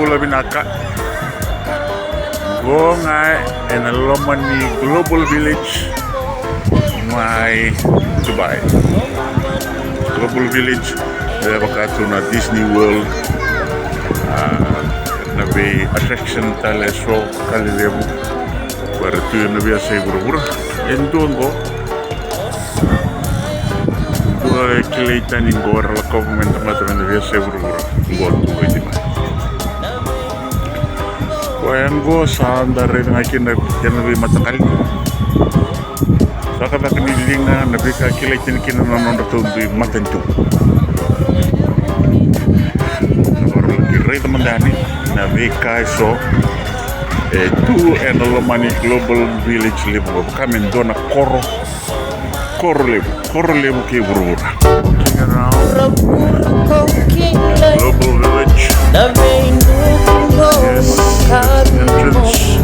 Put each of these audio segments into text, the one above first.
Pula Binaka. Go ngai in a Lomani Global Village. My Dubai. Global Village. They have a Disney World. Nabi attraction tale show kali lebu. Baru tu nabi asai buru-buru. Endongo. Dua kelihatan yang gor lakau pemain-pemain nabi asai buru-buru. Gor tu itu mah. Yang go sandar ngakin nabi mata kali. Saka tak kenilinga nabi kelihatan kini nonon tu mata tu. Rate mandani na vika so tu en Lomani Global Village lebu kamen dona koro lebu ke burura Global Village. Yes, entrance.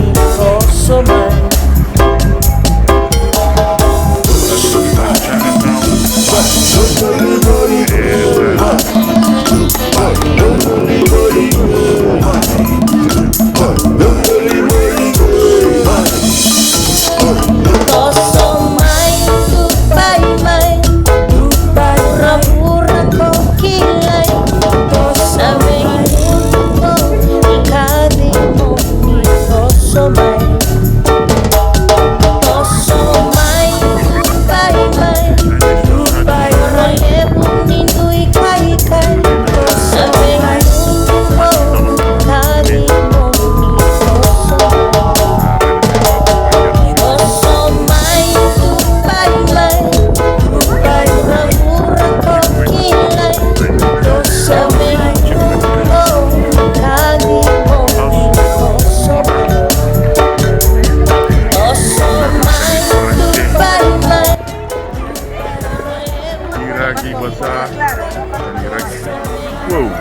Wow,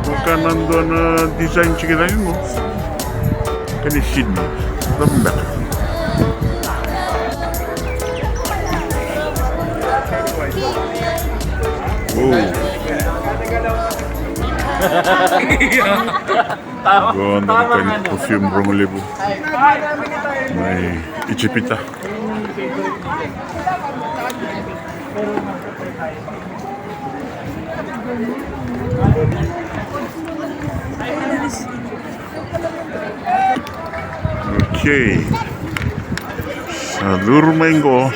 bukan nandun design kita ini mo. Kan di Sydney, lembek. Wow. Ganda kan perfume Romulebu. May Ijipita. Okay, seluruh minggu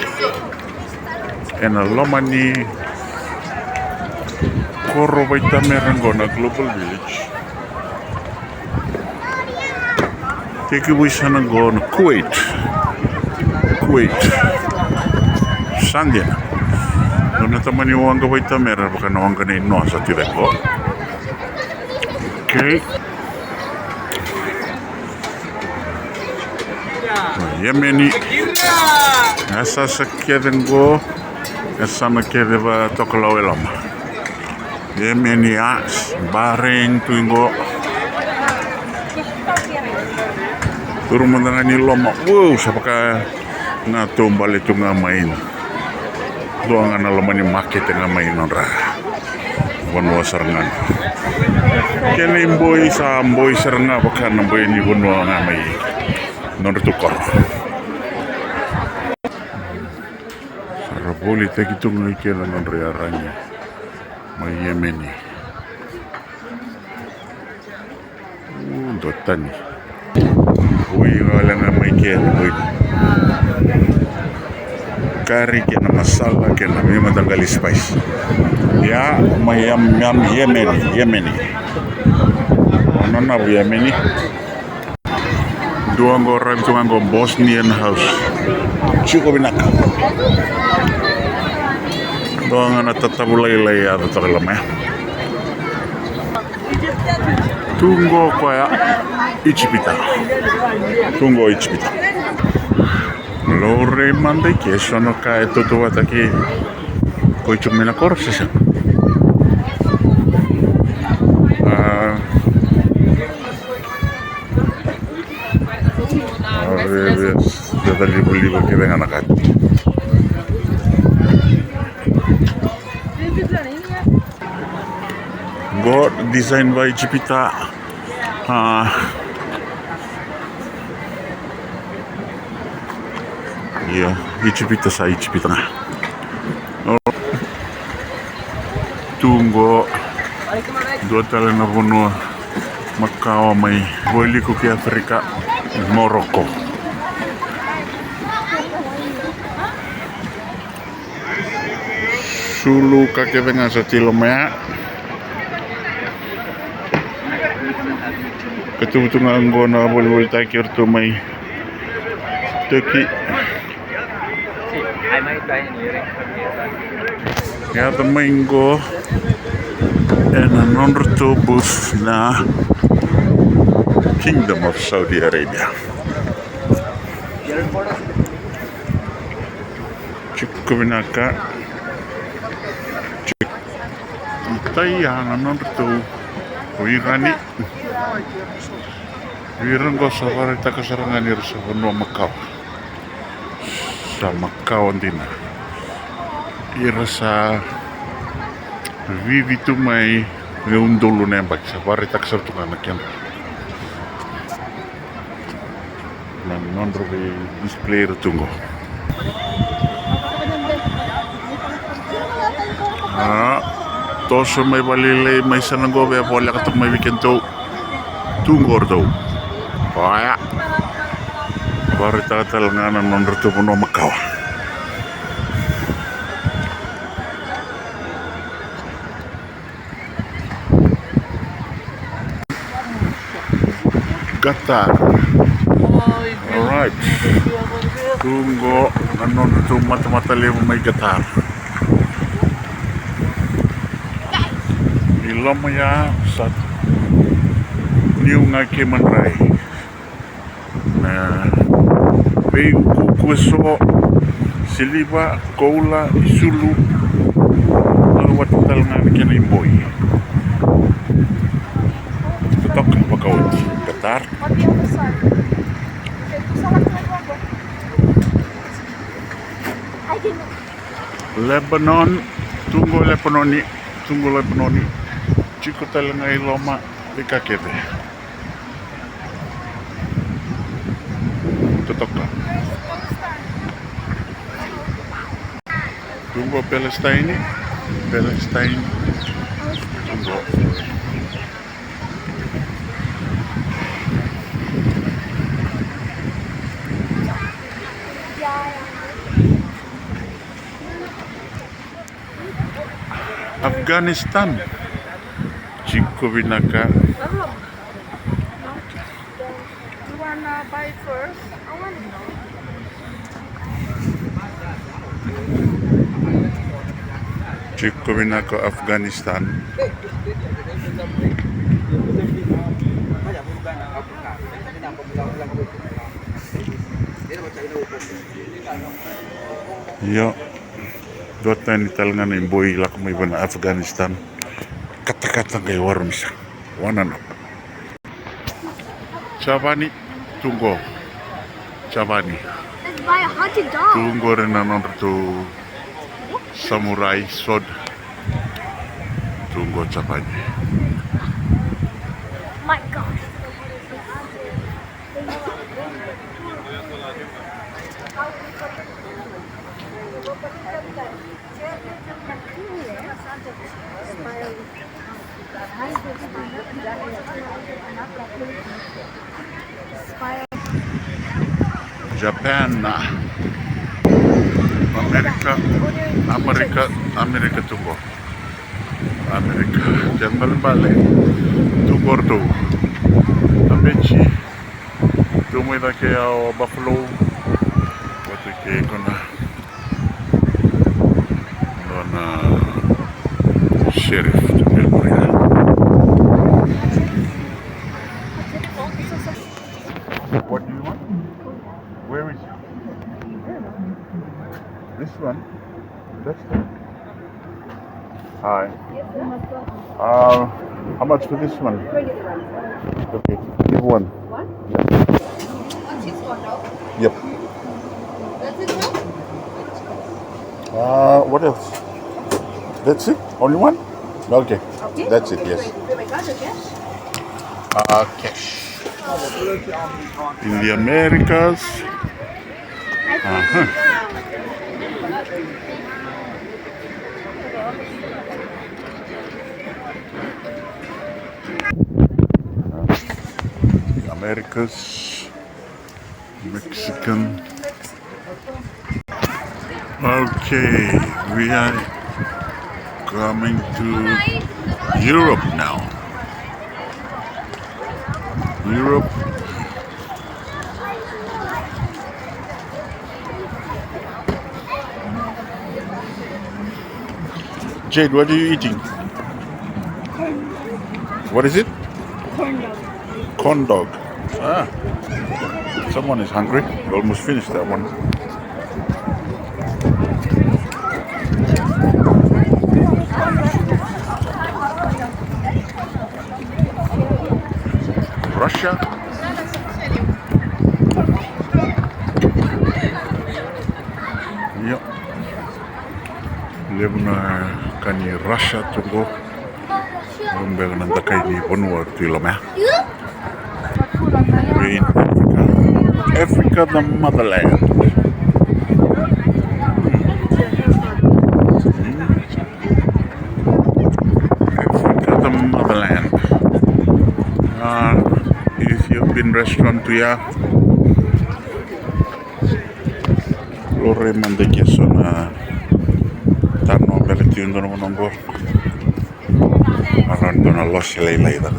en Lomani Koro baita merenggo na Global Village. Teki bisa nanggo na Kuwait, Sandia. Nona tamani wanga baita merah baka na wanga na ino sa tireko. Okay. Yemeni asa sakeden go asa makede ba tokolaw loma. Yemeni as Bahrain tuingo turun mendangani loma. Wow, sapaka na tumbal itu ngamain. Doangan loma ni market ngamain ora. Bonwa serangan. Kene boy sa boy seranga baka na boy ni bonwa ngamai. Non tukar. Saraboli tegitung ngikela non riaranya. May Yemeni. Dotani. Uy, wala nga may kela. Uy. Kari kena masala kena may matanggal spice. Ya, may Yemeni. Ano na Yemeni? Dua orang itu nganggo Bosnian house. Cukup enak. Doang anak tetap mulai atau terlama. Tunggu kaya Ijipita. Lore mandai che sono kaya tutto ataki. Koi cuma nak korupsi sih. Dia libur kita dengan anak. Go design by Ijipita Ah, iya, icipita sa icipita nga. Oh, tunggu dua tali na puno Macau may boili ko ki Afrika Morocco. Sulu kake venga sa tilomea. Ketubutung anggo na boli takir tu may Turkey. Ya domingo en un autobus na Kingdom of Saudi Arabia. Cikkuvinaka Tayana non tu Wirani Wirango safari takasarangan irsa no Macau. Sa Macau andina. Irasa vivi tu mai ngeundulu nembak safari takasartungan nakian. Non robe display tunggu. Toso may balile may sananggo be bola katok may weekend to tunggor daw. Kaya baru tatal ngana non retu puno Macau. Qatar. Alright. Tunggu non retu mata-mata lemo may Qatar. Loma ya sat niu ngake manrai na peiu kukueso siliba koula isulu lalu watal ngana kena imboi tutok bakaut Qatar Lebanon tunggu Lebanoni Chico talangai loma ikakete. Tutok ka. Tunggu Palestine. Tunggu. Afghanistan. Chico Vinaka. You wanna buy first? I want to know. Chico Vinaka, Afghanistan. Yo, dota ni talangan ng boy lak may bana Afghanistan. Kata-kata kay warm siya. Wana na. Chavani, tunggu. Chavani. Let's buy a hot dog. Tunggu rin na non to samurai sword. Tunggu Chavani. My gosh. Japan na. Amerika tunggu. Amerika. Jangan balik. Tunggu tu. Ameci. Tunggu dah kaya Buffalo. Waktu kaya kena. Kena sheriff Memorial. What do you want? Where is it? This one? That's one. Hi. How much for this one? 20. Okay, give one. One? What's this one, dog? Yep. That's it, dog? What else? That's it? Only one? Okay. Okay. That's it, yes. Wait, my card, okay? cash. In the Americas. Uh-huh. Americas, Mexican. Okay, we are coming to Europe now. Europe. Jade, what are you eating? What is it? Corn dog. Corn dog. Ah, someone is hungry. We almost finished that one. Russia. Yep. Live na kani Russia tunggu. Umbe nanda kani Bonua tu loma. We in Africa. Africa, the motherland. Africa, the motherland. Ethiopian restaurant to ya. Lore mandeki sona tano beleti ndono monongo. Aran dona losi lay da.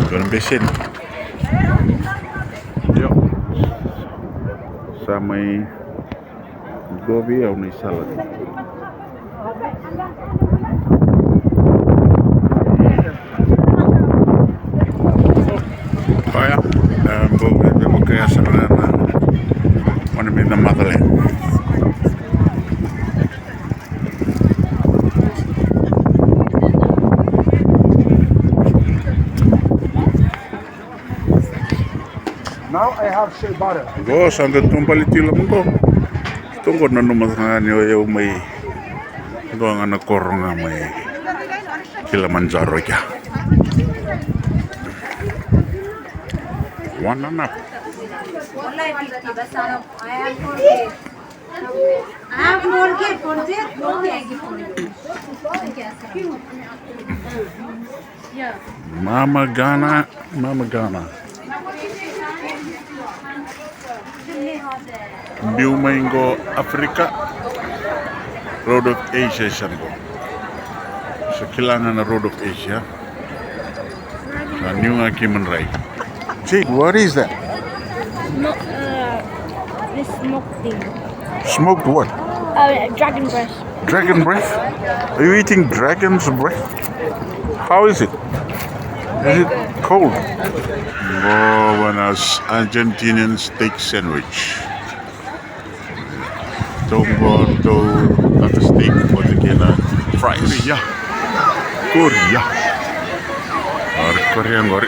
Dona besin. Yo. Samay gobi au ni salad. Oh ja, de boeken zijn one in the motherland. Now I have shea butter. Go sampai tumpali tila mo. Tunggu na numasangan yo may doang anak korong may Kilimanjaro ya. One and up. Mama Ghana, Mama Ghana. Biumengo Afrika, Road of Asia sango. So kailangan na Road of Asia. Sa new nga Kimanray. Jade, what is that? This smoked thing. Smoked what? Dragon breast. Dragon breath? Are you eating dragon's breath? How is it? Is it cold? Oh, one has Argentinian steak sandwich. Tongo to the steak with the fries. Korea. Korea. Or Korean or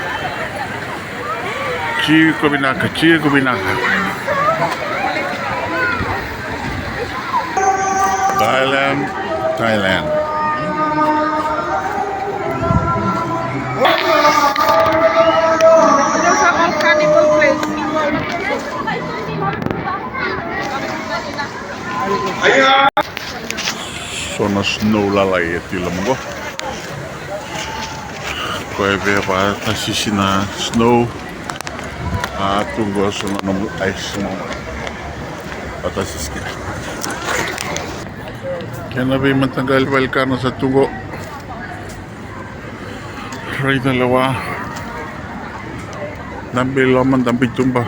Chico binaka. Thailand. Those are all cannibal places. Sono snow lalay tila mo. Koe pa tasisi na snow. Tunggu sono no ice mo. Patasis kita. Kaya ba matagal ka na sa tunggu. Ray dalawa. Dambil laman, dambil tumba.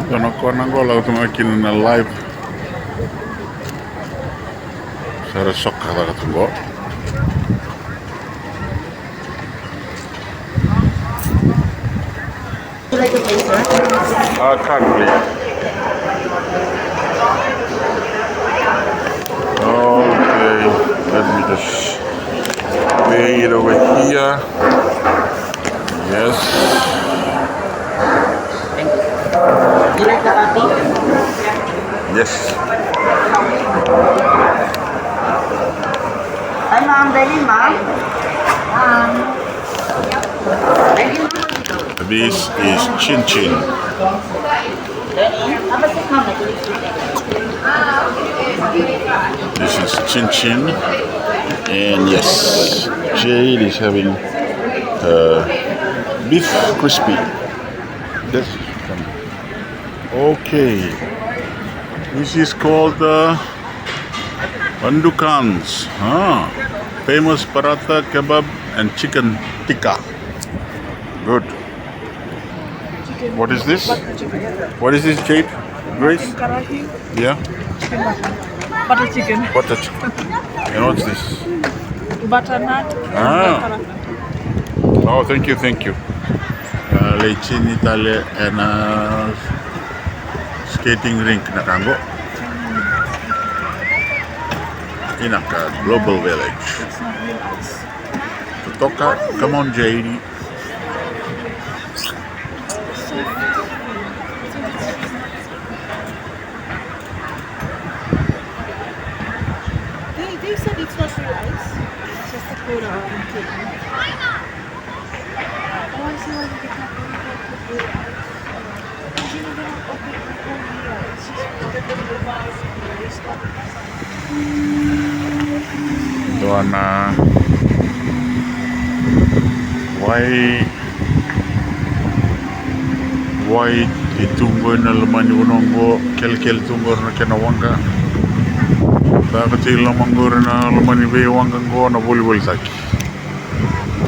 Doon ako nanggola tumakin na live. Sa sok ka tunggu. Card please. Okay, let me just it over here. Yes. You like the coffee? Yes. Hi, ma'am. Dali, ma'am. Dali, ma'am. This is chin chin. Apa sih, ma'am? This is chin chin. And yes, Jade is having beef crispy. This okay. This is called Bandukans. Famous paratha, kebab, and chicken tikka. Good. What is this? What is this, Jade? Grace? Karahi, Yeah. chicken butter chicken, Butter chicken. And what's this? butternut, Ah. Oh, thank you, thank you. Lecin Italia and skating rink na kango. Inaka Global Village. It's not real ice. Toka, come on, JD. They said it's not real ice. It's just a cola and cake. Oh, I see why you get that real ice. Usually they don't open it with real ice. It's just the little vials and they stop. Doana. Why itunggo na lumani unongo kel tunggo na kenawanga. Bakit lamanggo na lumani be wanga ngo na boli saki.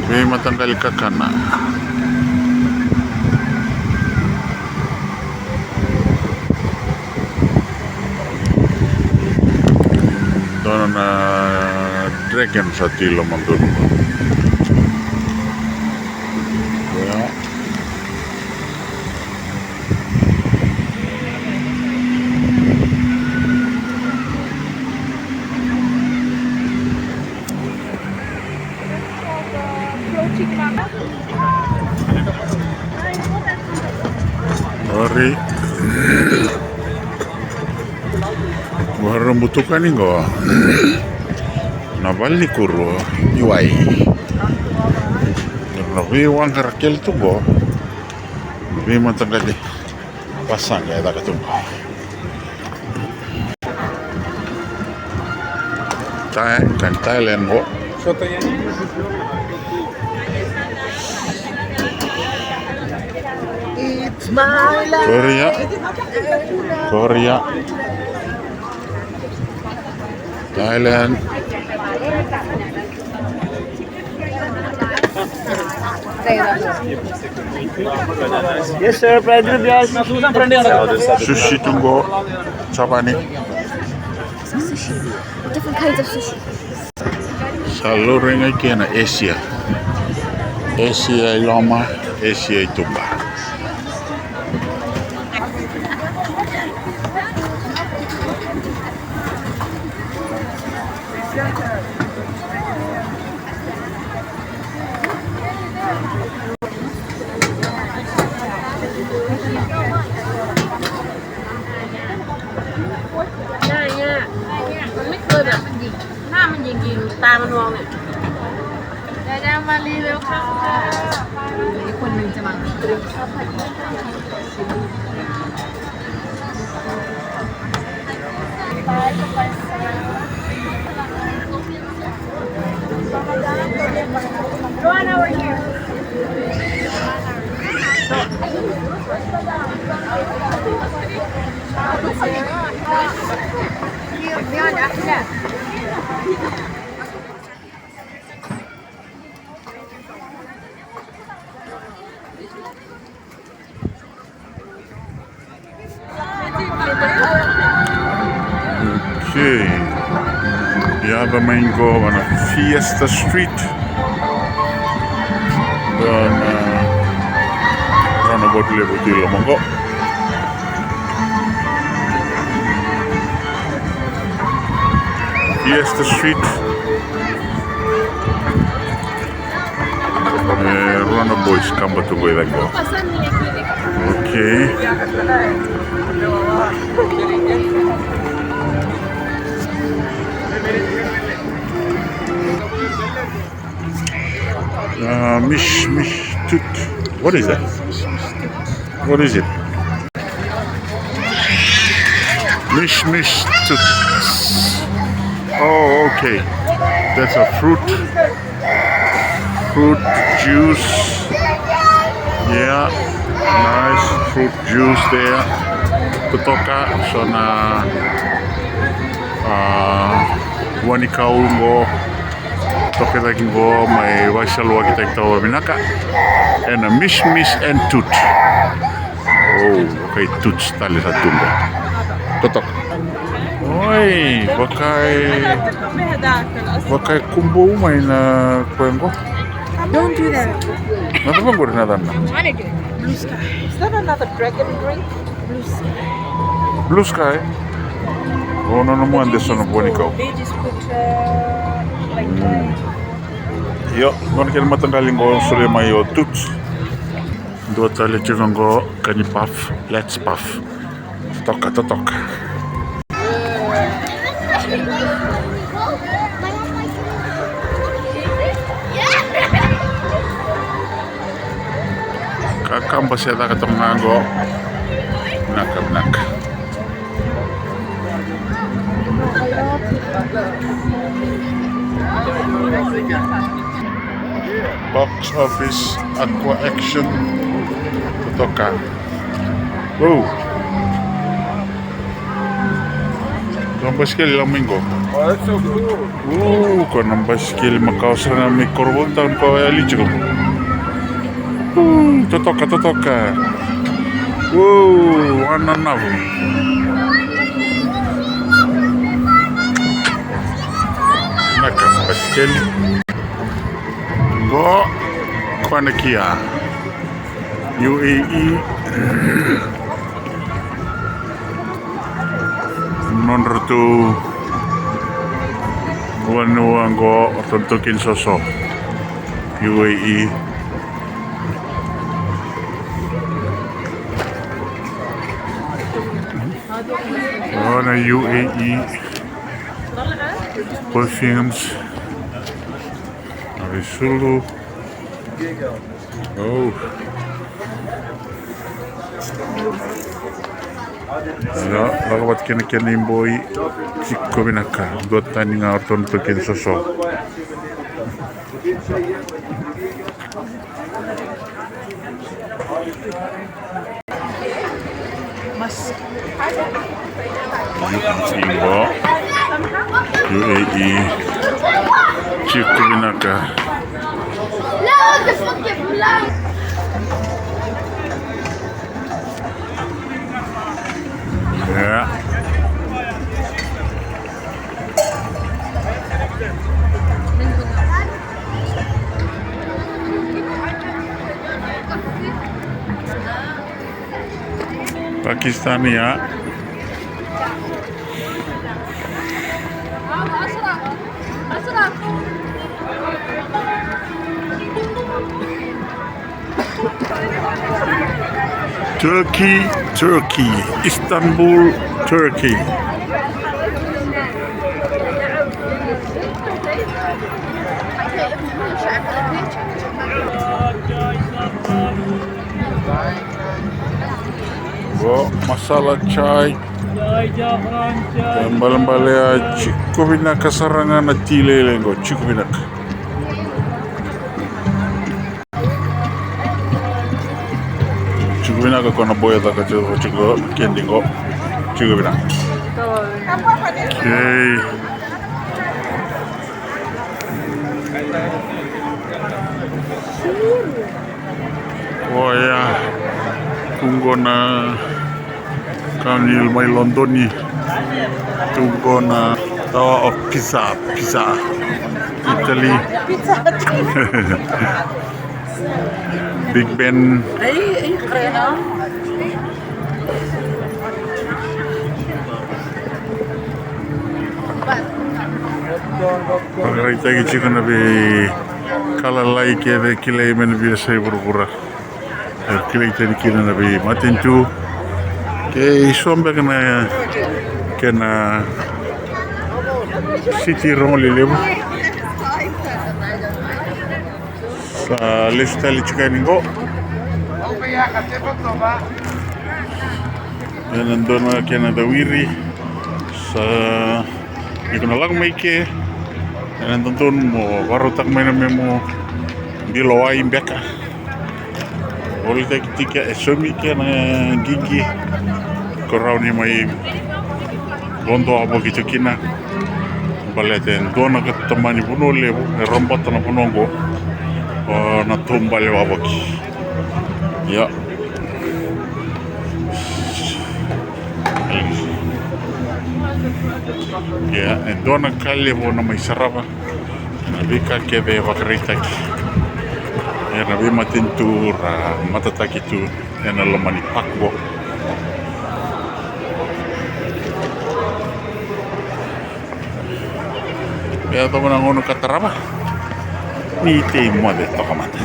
Be matanggal kakana. Doon na dragon sa tilo magdulong. Kaya Ori Guarda butukan ni go. Nabal ni kuro iwai. Nabi wang karakel tu go. Nabi matanggal di pasang ya tak tu. Thailand go. It's my life. Korea. Thailand. Yes, sir. Pwede bias. Sushi tunggu. Siapa nih? Sushi. Different kinds of sushi. Seluruhnya kena Asia. Asia loma, Asia tumba. Nóยิงตามันมองเนี่ย ดามาลีเร็วค่ะ อีกคนนึงจะมา Joanna, over here. Leon, after that. Okay. The other main go on a Fiesta Street. Dan rano botile botile monggo. Fiesta Street. boys, kamba tunggu lagi. Okay. Mish tut. What is that? What is it? Mish tut. Oh, okay. That's a fruit juice. Yeah, nice fruit juice there. Kutoka so na wani kaungo toke lagi go may waisalo kita tahu binaka and a mish and tut. Oh, okay, tut tali sa tumba. Totok. Oi, bakai kumbu may na kuengo. Don't do that. Nada bang gur nada na. I want to do it. Blue sky. Is that another dragon drink? Blue sky. Blue sky. Oh no mo ande sono buoni kau. They just put like Yo, non kel matanggaling ko sule mayo tut. Dua tali chivango kani puff, let's puff. Toka. Kakam pasti ada ketemu nganggo. Nak. Box office aqua action kutoka. Oh. Nambaskeli lang minggo. Oh, that's so cool. Kau nambaskeli makausar na may korbon taon ko alicho. Totoka. Ananavu. Nakamaskeli. Go Kwanakia. UAE. Non-rutu wanuanggo tuntukin sosok UAE. Na UAE perfumes dari Sulu. Oh. Ya, lawat kena boy cikko binaka. Dua tani ngaton pekin sosok. Ibo UAE cikko binaka. Ya. Pakistani ya. Turkey, Istanbul, Turkey. Masala chai. Balang-balaya cikko binaka sarangan na tilelenggo cikko binaka. Cikko binaka kono boya taka cikko kendingo cikko binaka. Okay. Oh ya, tunggu na kanil may Londoni. Tunggu na tawa of pizza, Italy. Big Ben. Ay, kaya. Pagkaita kita na kalalai kede kilai men biasa berpura. Kilai tadi kina nabi matinju. Ke isombe kena city roli lebu. Sa lista lichikaningo. Yan nandun na kena dawiri sa ikon lang may ke yan nandun mo warutak may namin mo dilawa imbeka wala tika esomi ke na gigi korau ni may gondo abo gitu kina baleten dona ke temani puno lebu rompat na punongo na tumbale waboki ya. Ya, dona kali mo na may sarapa. Nabi ka kebe wakaritaki. Ya, nabi matintur matataki tu na lomani pakbo. Ya, to mo nang uno kataraba. Ni te mo de to kamata.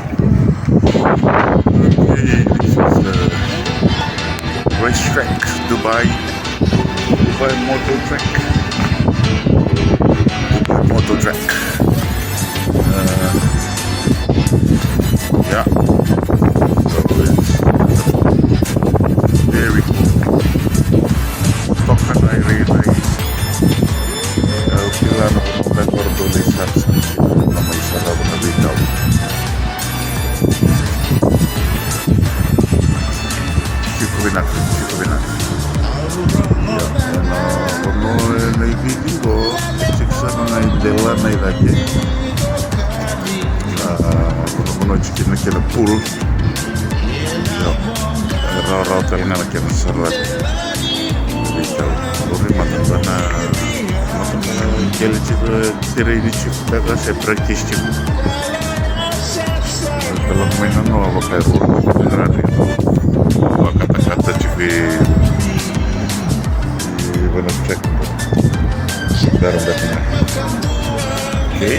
Okay, this is racetrack Dubai motor track. Motor track. Yeah. So it's very cool. Tokan air sila na pumunta ko doon sa na may sarap na bitaw. Sikubinak. Naibigo, siksa na naidela na ilagi. Kuno chikin na kila pool. Raw talaga na kila sarat. Bitaw. Lori matanda na kila chikin tira ini chikin daga se practice chikin. Kalau mainan no abakay rolo general ito. Kata-kata chikin. Check. Okay.